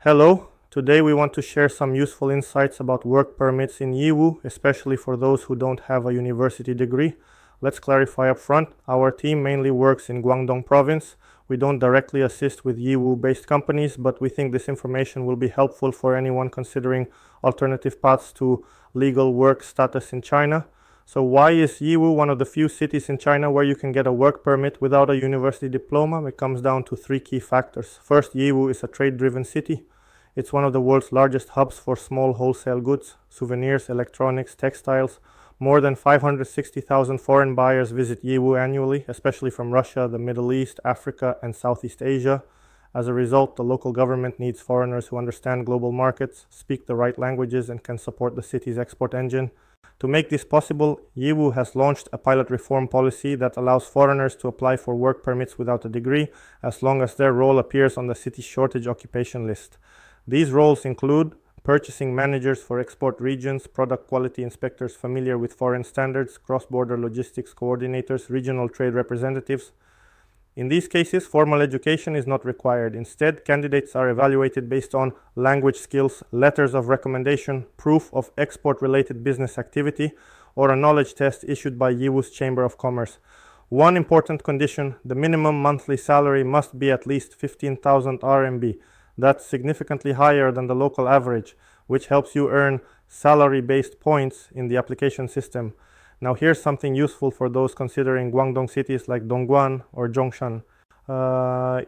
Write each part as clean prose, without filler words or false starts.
Hello, today we want to share some useful insights about work permits in Yiwu, especially for those who don't have a university degree. Let's clarify up front, our team mainly works in Guangdong province. We don't directly assist with Yiwu-based companies, but we think this information will be helpful for anyone considering alternative paths to legal work status in China. So why is Yiwu one of the few cities in China where you can get a work permit without a university diploma? It comes down to three key factors. First, Yiwu is a trade-driven city. It's one of the world's largest hubs for small wholesale goods, souvenirs, electronics, textiles. More than 560,000 foreign buyers visit Yiwu annually, especially from Russia, the Middle East, Africa, and Southeast Asia. As a result, the local government needs foreigners who understand global markets, speak the right languages, and can support the city's export engine. To make this possible, Yiwu has launched a pilot reform policy that allows foreigners to apply for work permits without a degree, as long as their role appears on the city's shortage occupation list. These roles include purchasing managers for export regions, product quality inspectors familiar with foreign standards, cross-border logistics coordinators, regional trade representatives. In these cases, formal education is not required. Instead, candidates are evaluated based on language skills, letters of recommendation, proof of export-related business activity, or a knowledge test issued by Yiwu's Chamber of Commerce. One important condition, the minimum monthly salary must be at least 15,000 RMB. That's significantly higher than the local average, which helps you earn salary-based points in the application system. Now here's something useful for those considering Guangdong cities like Dongguan or Zhongshan.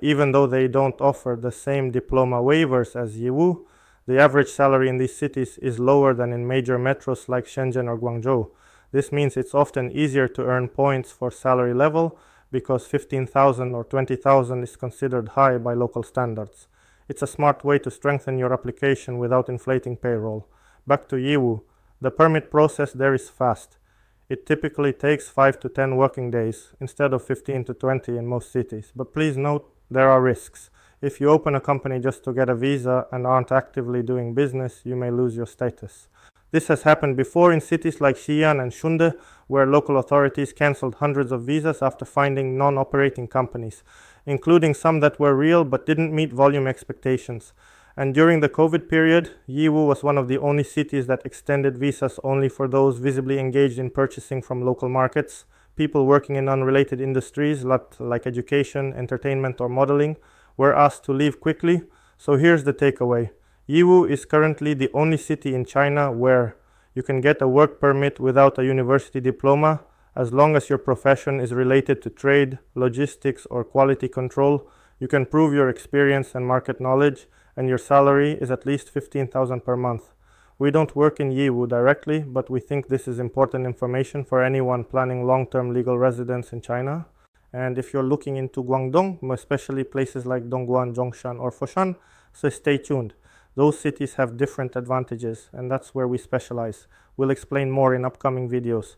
Even though they don't offer the same diploma waivers as Yiwu, the average salary in these cities is lower than in major metros like Shenzhen or Guangzhou. This means it's often easier to earn points for salary level because 15,000 or 20,000 is considered high by local standards. It's a smart way to strengthen your application without inflating payroll. Back to Yiwu. The permit process there is fast. It typically takes 5 to 10 working days instead of 15 to 20 in most cities. But please note, there are risks. If you open a company just to get a visa and aren't actively doing business, you may lose your status. This has happened before in cities like Xi'an and Shunde, where local authorities cancelled hundreds of visas after finding non-operating companies, including some that were real but didn't meet volume expectations. And during the COVID period, Yiwu was one of the only cities that extended visas only for those visibly engaged in purchasing from local markets. People working in unrelated industries like education, entertainment, or modeling were asked to leave quickly. So here's the takeaway. Yiwu is currently the only city in China where you can get a work permit without a university diploma as long as your profession is related to trade, logistics, or quality control. You can prove your experience and market knowledge, and your salary is at least 15,000 per month. We don't work in Yiwu directly, but we think this is important information for anyone planning long-term legal residence in China. And if you're looking into Guangdong, especially places like Dongguan, Zhongshan, or Foshan, so stay tuned. Those cities have different advantages, and that's where we specialize. We'll explain more in upcoming videos.